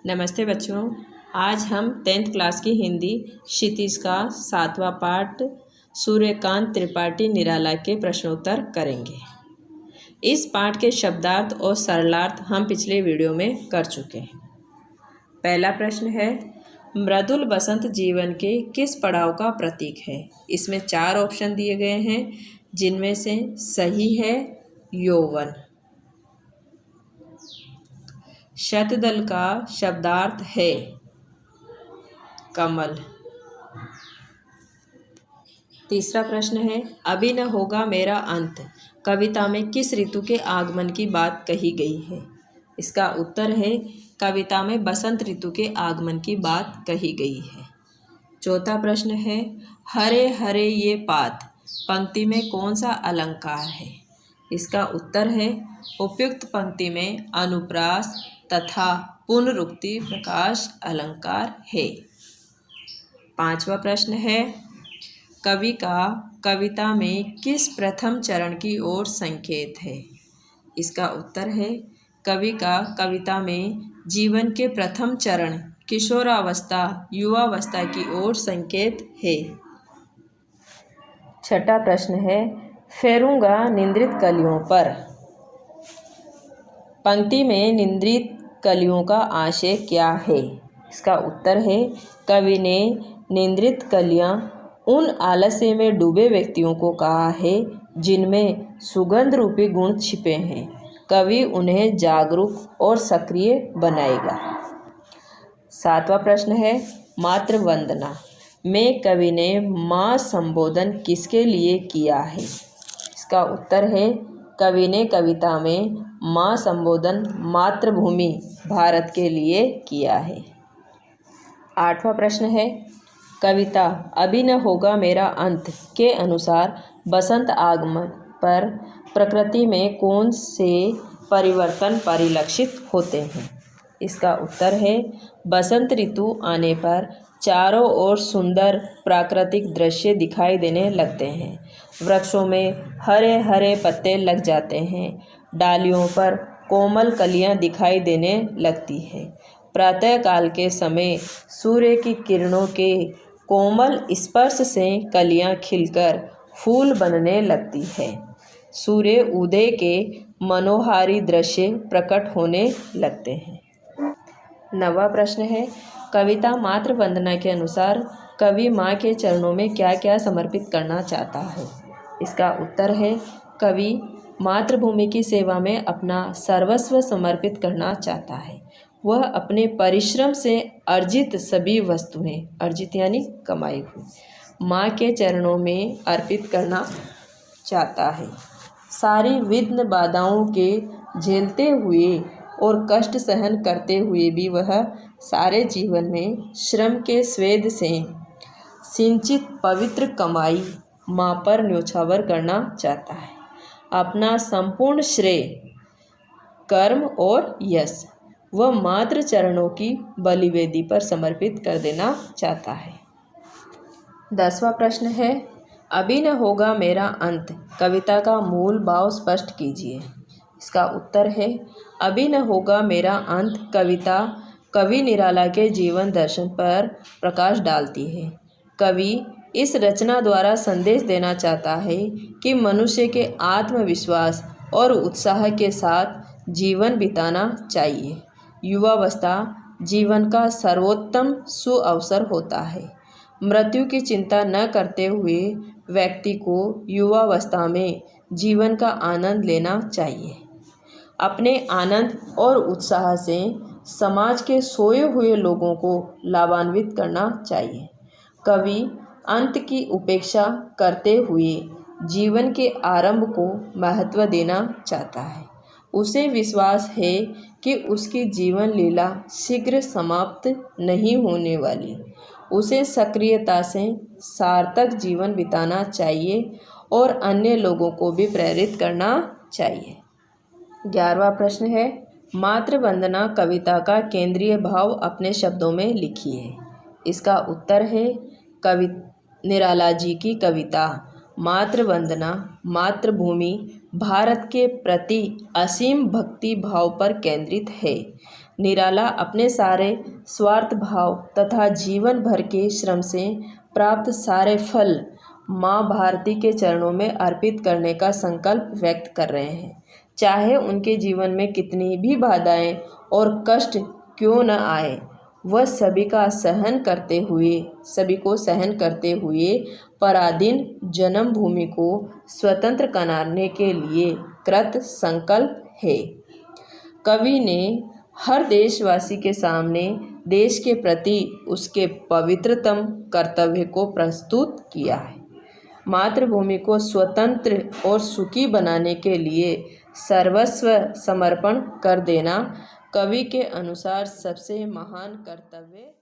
नमस्ते बच्चों, आज हम 10th क्लास की हिंदी क्षितिज का 7वां पाठ सूर्यकांत त्रिपाठी निराला के प्रश्नोत्तर करेंगे। इस पाठ के शब्दार्थ और सरलार्थ हम पिछले वीडियो में कर चुके हैं। पहला प्रश्न है, मृदुल बसंत जीवन के किस पड़ाव का प्रतीक है। इसमें 4 ऑप्शन दिए गए हैं, जिनमें से सही है यौवन। शतदल का शब्दार्थ है कमल। तीसरा प्रश्न है, अभी न होगा मेरा अंत कविता में किस ऋतु के आगमन की बात कही गई है। इसका उत्तर है कविता में बसंत ऋतु के आगमन की बात कही गई है। चौथा प्रश्न है, हरे हरे ये पात पंक्ति में कौन सा अलंकार है। इसका उत्तर है उपयुक्त पंक्ति में अनुप्रास तथा पुनरुक्ति प्रकाश अलंकार है। पांचवा प्रश्न है, कवि का कविता में किस प्रथम चरण की ओर संकेत है। इसका उत्तर है कवि का कविता में जीवन के प्रथम चरण किशोरावस्था युवावस्था की ओर संकेत है। छठा प्रश्न है, फेरूंगा निंद्रित कलियों पर पंक्ति में निंद्रित कलियों का आशय क्या है। इसका उत्तर है कवि ने निंद्रित कलियां उन आलस्य में डूबे व्यक्तियों को कहा है जिनमें सुगंध रूपी गुण छिपे हैं। कवि उन्हें जागरूक और सक्रिय बनाएगा। सातवां प्रश्न है, मातृ वंदना में कवि ने माँ संबोधन किसके लिए किया है। इसका उत्तर है कवि ने कविता में माँ संबोधन मातृभूमि भारत के लिए किया है। आठवां प्रश्न है, कविता अभी न होगा मेरा अंत के अनुसार बसंत आगमन पर प्रकृति में कौन से परिवर्तन परिलक्षित होते हैं। इसका उत्तर है बसंत ऋतु आने पर चारों ओर सुंदर प्राकृतिक दृश्य दिखाई देने लगते हैं। वृक्षों में हरे हरे पत्ते लग जाते हैं, डालियों पर कोमल कलियां दिखाई देने लगती है। प्रातःकाल के समय सूर्य की किरणों के कोमल स्पर्श से कलियां खिलकर फूल बनने लगती है। सूर्य उदय के मनोहारी दृश्य प्रकट होने लगते हैं। 9वां प्रश्न है, कविता मातृ वंदना के अनुसार कवि माँ के चरणों में क्या क्या समर्पित करना चाहता है। इसका उत्तर है कवि मातृभूमि की सेवा में अपना सर्वस्व समर्पित करना चाहता है। वह अपने परिश्रम से अर्जित सभी वस्तुएं, अर्जित यानी कमाई हुई, माँ के चरणों में अर्पित करना चाहता है। सारी विघ्न बाधाओं के झेलते हुए और कष्ट सहन करते हुए भी वह सारे जीवन में श्रम के स्वेद से सिंचित पवित्र कमाई माँ पर न्योछावर करना चाहता है। अपना संपूर्ण श्रेय, कर्म और यश वह मातृ चरणों की बलिवेदी पर समर्पित कर देना चाहता है। 10वां प्रश्न है, अभी न होगा मेरा अंत कविता का मूल भाव स्पष्ट कीजिए। इसका उत्तर है अभी न होगा मेरा अंत कविता कवि निराला के जीवन दर्शन पर प्रकाश डालती है। कवि इस रचना द्वारा संदेश देना चाहता है कि मनुष्य के आत्मविश्वास और उत्साह के साथ जीवन बिताना चाहिए। युवावस्था जीवन का सर्वोत्तम सुअवसर होता है। मृत्यु की चिंता न करते हुए व्यक्ति को युवावस्था में जीवन का आनंद लेना चाहिए। अपने आनंद और उत्साह से समाज के सोए हुए लोगों को लाभान्वित करना चाहिए। कवि अंत की उपेक्षा करते हुए जीवन के आरंभ को महत्व देना चाहता है। उसे विश्वास है कि उसकी जीवन लीला शीघ्र समाप्त नहीं होने वाली। उसे सक्रियता से सार्थक जीवन बिताना चाहिए और अन्य लोगों को भी प्रेरित करना चाहिए। 11वां प्रश्न है, मातृ वंदना कविता का केंद्रीय भाव अपने शब्दों में लिखिए। इसका उत्तर है कवि निराला जी की कविता मातृ वंदना मातृभूमि भारत के प्रति असीम भक्ति भाव पर केंद्रित है। निराला अपने सारे स्वार्थ भाव तथा जीवन भर के श्रम से प्राप्त सारे फल माँ भारती के चरणों में अर्पित करने का संकल्प व्यक्त कर रहे हैं। चाहे उनके जीवन में कितनी भी बाधाएं और कष्ट क्यों न आए, वह सभी को सहन करते हुए पराधीन जन्मभूमि को स्वतंत्र कराने के लिए कृत संकल्प है। कवि ने हर देशवासी के सामने देश के प्रति उसके पवित्रतम कर्तव्य को प्रस्तुत किया है। मातृभूमि को स्वतंत्र और सुखी बनाने के लिए सर्वस्व समर्पण कर देना कवि के अनुसार सबसे महान कर्तव्य